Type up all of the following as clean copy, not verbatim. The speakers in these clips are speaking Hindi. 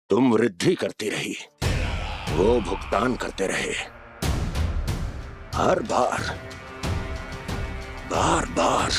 तुम वृद्धि करती रही, वो भुगतान करते रहे। हर बार बार बार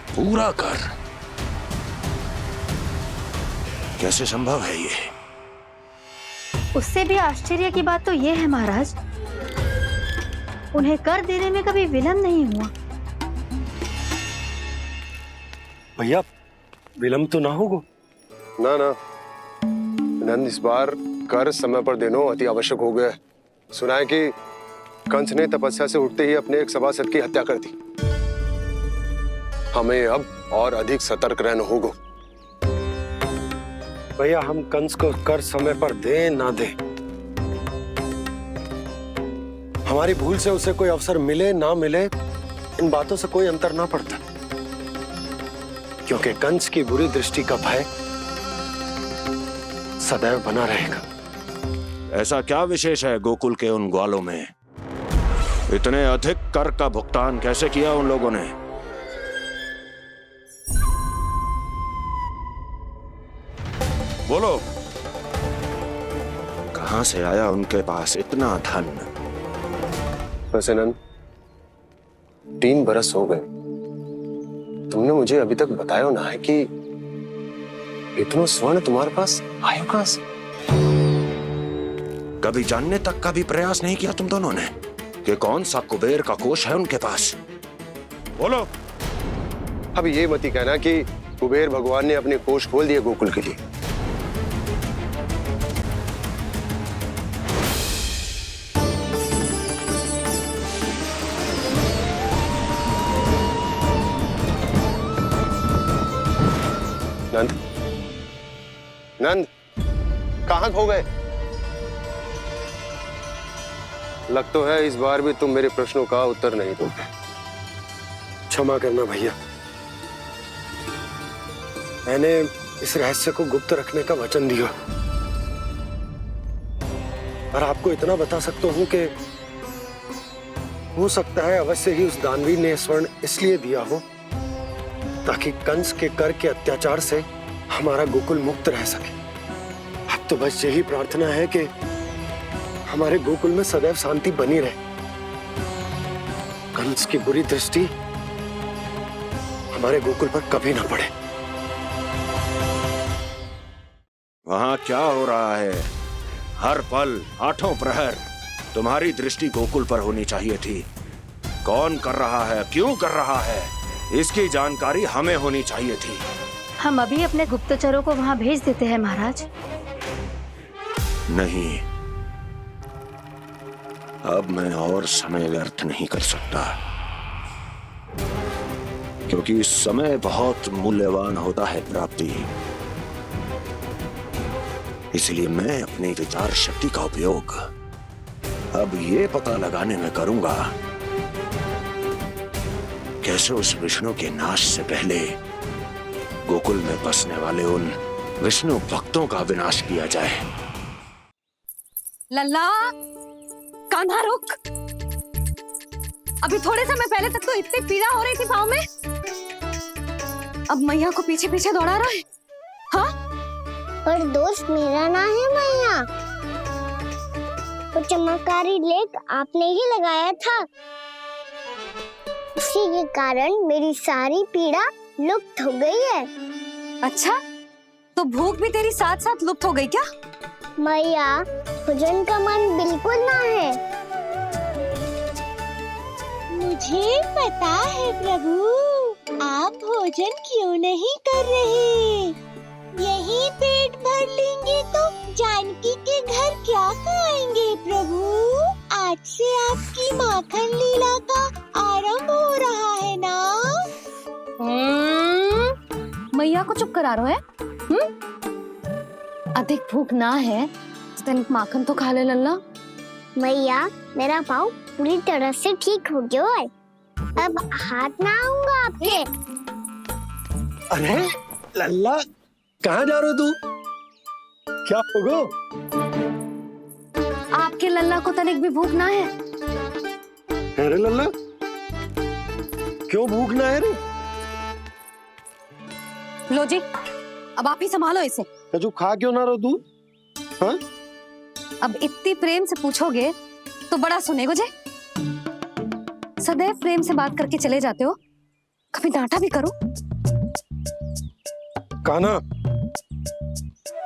पूरा कर। कैसे संभव है ये? उससे भी आश्चर्य की बात तो ये है महाराज, उन्हें कर देने में कभी विलंब नहीं हुआ। भैया विलंब तो ना होगा? ना ना नंद, इस बार कर समय पर देना अति आवश्यक हो गया है। सुना है कि कंस ने तपस्या से उठते ही अपने एक सभासद की हत्या कर दी। हमें अब और अधिक सतर्क रहना होगा। भैया हम कंस को कर समय पर दे ना दे, हमारी भूल से उसे कोई अवसर मिले ना मिले, इन बातों से कोई अंतर ना पड़ता, क्योंकि कंस की बुरी दृष्टि का भय सदैव बना रहेगा। ऐसा क्या विशेष है गोकुल के उन ग्वालों में? इतने अधिक कर का भुगतान कैसे किया उन लोगों ने? बोलो, कहां से आया उनके पास इतना धन? वैसे नंद, 3 बरस हो गए, तुमने मुझे अभी तक बताया ना है कि इतना स्वर्ण तुम्हारे पास आया कहां से? कभी जानने तक का भी प्रयास नहीं किया तुम दोनों ने कि कौन सा कुबेर का कोष है उनके पास? बोलो। अब ये मत ही कहना कि कुबेर भगवान ने अपने कोष खोल दिए गोकुल के लिए। नंद, नंद, कहां खो गए? लग तो है इस बार भी तुम मेरे प्रश्नों का उत्तर नहीं दोगे। क्षमा करना भैया, मैंने इस रहस्य को गुप्त रखने का वचन दिया, और आपको इतना बता सकता हूं कि हो सकता है अवश्य ही उस दानवीर ने स्वर्ण इसलिए दिया हो ताकि कंस के कर के अत्याचार से हमारा गोकुल मुक्त रह सके। अब तो बस यही प्रार्थना है कि हमारे गोकुल में सदैव शांति बनी रहे, कंस की बुरी दृष्टि हमारे गोकुल पर कभी ना पड़े। वहां क्या हो रहा है? हर पल, आठों प्रहर तुम्हारी दृष्टि गोकुल पर होनी चाहिए थी। कौन कर रहा है, क्यों कर रहा है, इसकी जानकारी हमें होनी चाहिए थी। हम अभी अपने गुप्तचरों को वहां भेज देते हैं महाराज। नहीं, अब मैं और समय व्यर्थ नहीं कर सकता, क्योंकि समय बहुत मूल्यवान होता है प्राप्ति। इसलिए मैं अपनी विचार शक्ति का उपयोग अब ये पता लगाने में करूंगा कैसे उस विष्णु के नाश से पहले गोकुल में बसने वाले उन विष्णु भक्तों का विनाश किया जाए। लल्ला, कान्हा रुक। अभी थोड़े समय पहले तक तो इतनी पीड़ा हो रही थी पाँव में, अब मैया को पीछे पीछे दौड़ा रहा है। हाँ? पर दोस्त मेरा ना है मैया, वो चमत्कारी लेख आपने ही लगाया था, इसी के कारण मेरी सारी पीड़ा लुप्त हो गई है। अच्छा, तो भूख भी तेरी साथ साथ लुप्त हो गई क्या? मैया, भोजन का मन बिल्कुल ना है। मुझे पता है प्रभु, आप भोजन क्यों नहीं कर रहे। यही पेट भर लेंगे तो जानकी के घर क्या खाएंगे प्रभु। आज से आपकी माखन लीला का आरंभ हो रहा है ना। मैया को चुप करा रहे हैं? अधिक भूख ना है तो तनिक माखन तो खा ले लल्ला। मैया, मेरा पाँव पूरी तरह से ठीक हो गया है, अब हाथ ना आऊंगा आपके। अरे लल्ला, कहाँ जा रहे हो तू? क्या होगा? आपके लल्ला को तनिक भी भूख ना है? अरे लल्ला, क्यों भूख ना है रे? लो जी, अब आप ही संभालो इसे। तू खा क्यों ना रो तू? हाँ? अब इतनी प्रेम से पूछोगे तो बड़ा सुनेगो जे। सदैव प्रेम से बात करके चले जाते हो, कभी डांटा भी करो। कान्हा,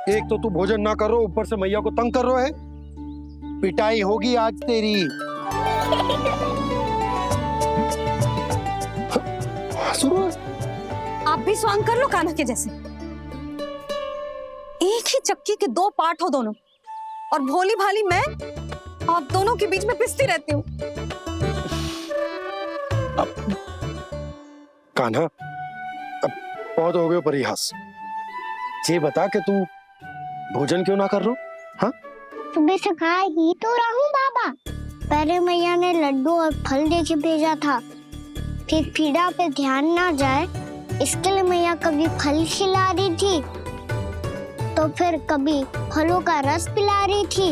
एक तो तू भोजन ना करो, ऊपर से मैया को तंग कर रहा है। पिटाई होगी आज तेरी। आप भी स्वांग कर लो कान्हा के जैसे। एक ही चक्की के दो पार्ट हो दोनों, और भोली भाली मैं आप दोनों के बीच में पिसती रहती हूँ। कान्हा, अब बहुत हो गए परिहास। ये बता कि तू भोजन क्यों ना कर रो? हाँ? सुबह से खा ही तो रहा हूँ बाबा। पहले मैया ने लड्डू और फल दे के भेजा था, फिर पीड़ा पे ध्यान ना जाए इसके लिए मैया कभी फल खिला रही थी तो फिर कभी फलों का रस पिला रही थी।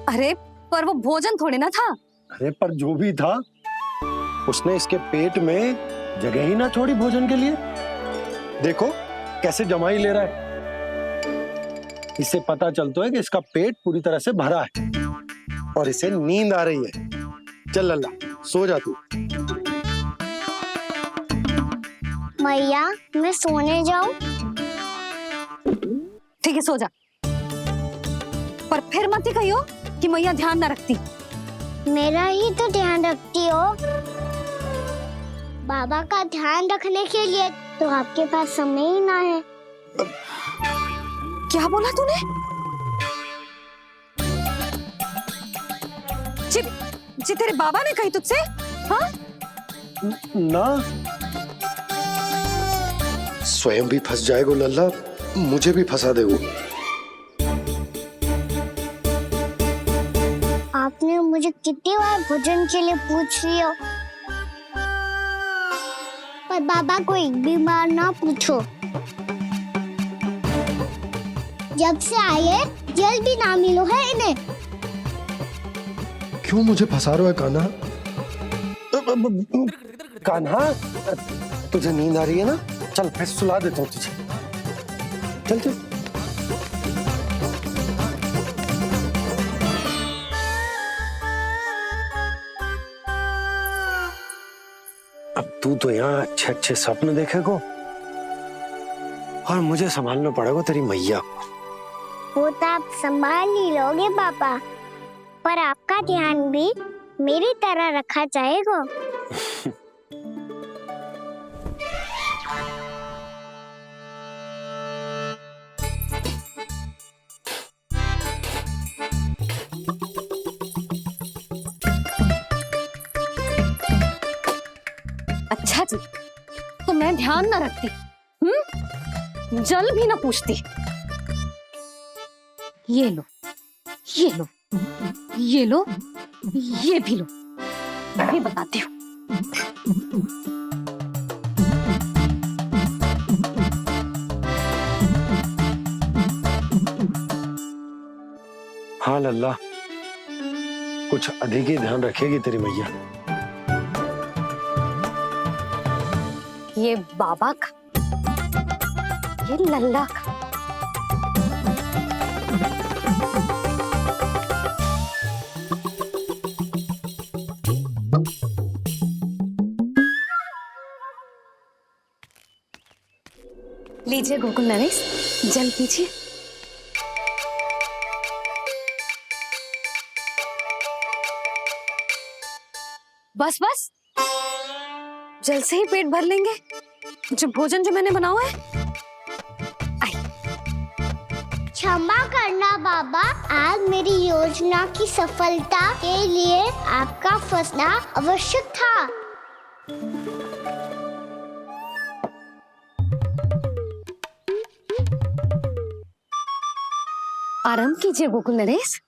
अरे पर वो भोजन थोड़े ना था। अरे पर जो भी था, उसने इसके पेट में जगह ही ना छोड़ी भोजन के लिए। देखो कैसे जमाई ले रहा है। इससे पता चलता है कि इसका पेट पूरी तरह से भरा है और इसे नींद आ रही है। चल लल्ला, सो जा तू। मैया, मैं सोने जाऊं? ठीक है, सो जा। पर फिर मत ही कहियो कि मैया ध्यान ना रखती। मेरा ही तो ध्यान रखती हो। बाबा का ध्यान रखने के लिए तो आपके पास समय ही ना है। क्या बोला तूने? जी तेरे बाबा ने कही तुझसे? हाँ? ना, स्वयं भी फंस जाएगा लल्ला, मुझे भी फंसा देगो। आपने मुझे कितनी बार भोजन के लिए पूछ लिया, पर बाबा को एक भी बार ना पूछो। जब से आए जल भी ना मिलो है इन्हें। क्यों मुझे फंसा रहा है कान्हा? कान्हा, तुझे नींद आ रही है ना? चल मैं सुला देता हूँ तुझे। चल चल। अब तू तो यहाँ अच्छे अच्छे सपने देखेगो और मुझे संभालना पड़ेगा तेरी मैया को। वो तो आप संभाल ही लोगे पापा, पर आपका ध्यान भी मेरी तरह रखा जाएगा। अच्छा जी, तो मैं ध्यान ना रखती, जल भी ना पूछती। ये लो, ये लो, ये लो, ये भी लो, मैं भी बताती हूँ। हाँ लल्ला, कुछ अधिक ही ध्यान रखेगी तेरी मैया। ये बाबा का, ये लल्ला का। लीजिए गोकुल नरेश, जल पीजिए। बस बस, जल से ही पेट भर लेंगे। जो भोजन जो मैंने बनाया है। क्षमा करना बाबा, आज मेरी योजना की सफलता के लिए आपका फंसना आवश्यक था। आराम कीजिए गोकुल नरेश।